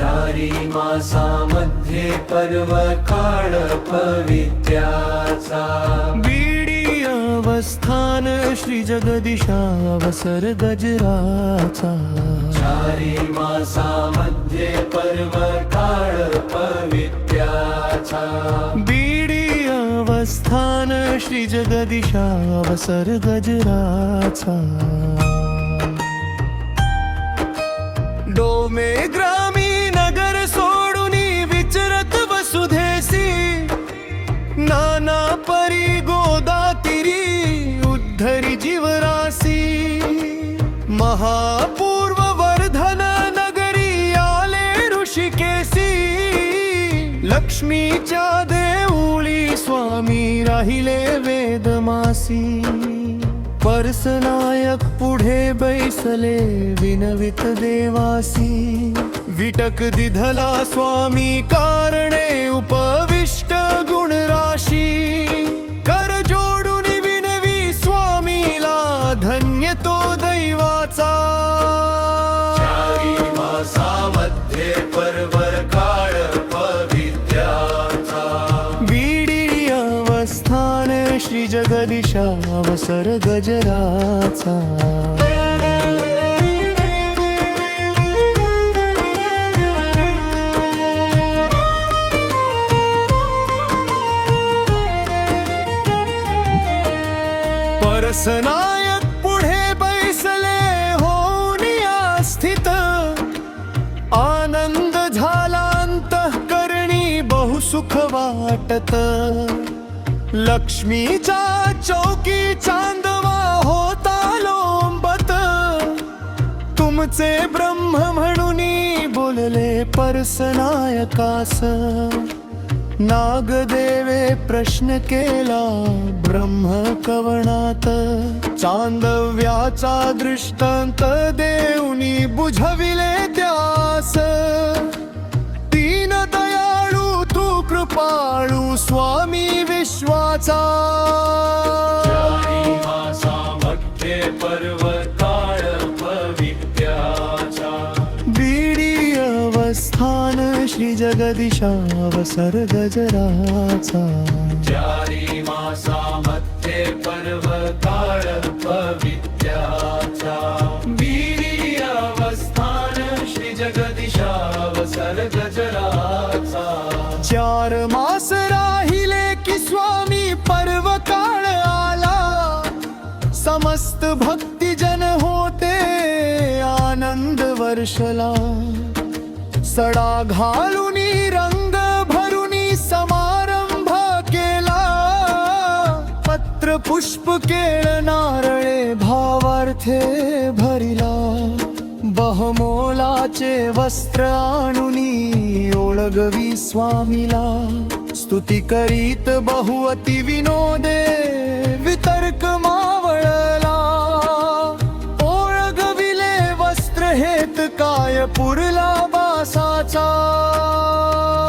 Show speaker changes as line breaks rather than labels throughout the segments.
चारी मासामध्ये पर्व काळ पवित्र्याचा
बीडी अवस्थान श्री जगदीशावसर गजराचा
चारी मासामध्ये पर्व काळ पवित्र्याचा
बीडी अवस्थान श्री जगदीशावसर गजराचा डोमे ग्रामी नगर सोडूनी विचरत वसुधेसी नाना परी गोदातिरी उद्धरी जीवरासी महापूर्व वर्धन नगरी आले ऋषिकेशी लक्ष्मीच्या देऊळी स्वामी राहिले वेदमासी परसनायक पुढे बैसले विनवित देवासी विटक दिधला स्वामी कारणे उपविष्ट गुणराशी कर जोडून विनवी स्वामीला धन्य तो दैवाचा
चारी मासामध्ये पर्व काळ पवित्र्याचा
बीडी अवस्थान श्री जगदीशावसर गजराचा परसनायक पुढे बैसले होऊन स्थित आनंद झाला अंतःकरणी बहुसुख वाटत लक्ष्मीच्या चौकी चांदवा होता लोंबत तुमचे ब्रह्म म्हणूनी बोलले परसनायकास नागदेवे प्रश्न केला ब्रह्म कवनात चांदव्याचा दृष्टांत देऊनी बुझविले त्यास दीन दयाळू तू कृपाळू स्वामी विश्वाचा
चारी मासामध्ये पर्व काळ पवित्र्याचा
बीडी अवस्थान श्री जगदीशावसर गजराचा
चारी मासामध्ये पर्व काळ पवित्र्याचा बीडी अवस्थान श्री जगदीशावसर गजराचा
4 मास राहिले की स्वामी पर्व काळ आला समस्त भक्तिजन होते आनंद वर्षला सडा घालूनी रंग भरूनी समारंभ केला पत्र पुष्प केळ नारळे भावार्थे भरिला बहुमोलाचे वस्त्र आणूनी ओळगवी स्वामीला स्तुती करीत बहुअति विनोदे वितर्क मावळला ओळगविले वस्त्र हेत काय पुरला बासाचा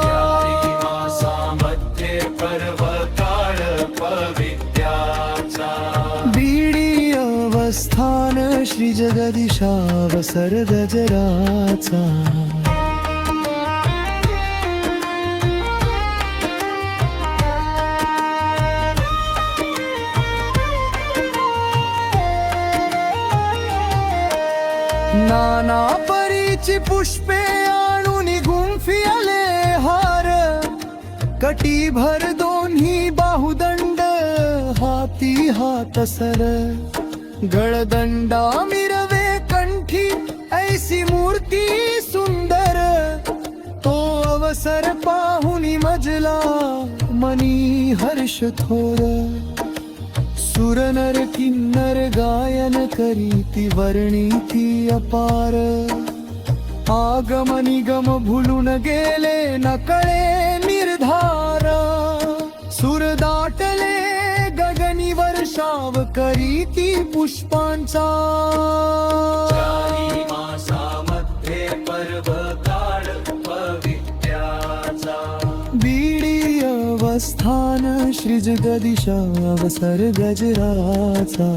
चारी मासामध्ये पर्व काळ पवित्र्याचा
बीडी अवस्थान श्री जगदीशावसर गजराचा नाना परीची पुष्पे आणून गुंफी आले हार कटी भर दोन्ही बाहुदंड हाती हात सर गळदंडा मिरवे कंठी ऐसी मूर्ती सुंदर तो अवसर पाहुनी मजला मनी हर्ष थोर सुर नर किन्नर गायन करीती वर्णीती अपार आगम निगम भुलून गेले नकळे निर्धार सुर दाटले गगनी वर्षाव करीती पुष्पांचा
चारी मासामध्ये पर्व काळ पवित्र्याचा
बीडी अवस्थान श्री जगदीशावसर गजराचा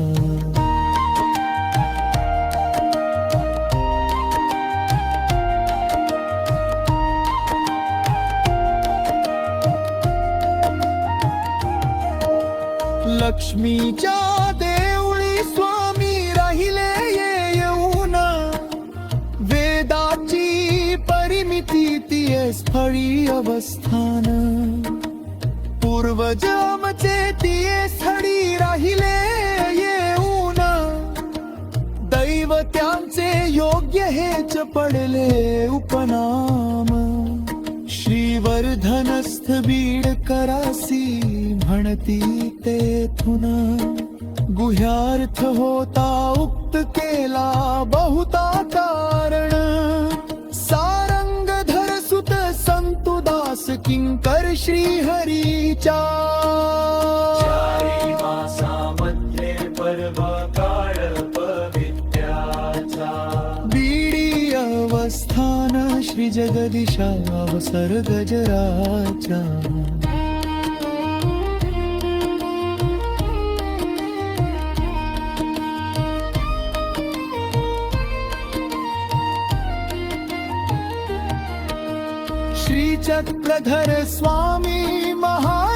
लक्ष्मीच्या देवळी स्वामी राहिले येऊन वेदाची परिमिती तिये स्थळी अवस्थान पूर्वज आमचे तिये स्थळी राहिले येऊन दैवत्यांचे योग्य हेच पडले उपनाम श्रीवर्धनस्थ बीड करासी म्हणती तेथून गुह्यार्थ होता उक्त केला बहुता कारण सारंगधर सुत संतुदास किंकर श्रीहरीच्या
चारी मासामध्ये पर्व काळ पवित्र्याचा
बीडी अवस्थान श्री जगदीशा अवसर गजराच्या श्री चक्रधर स्वामी महाराज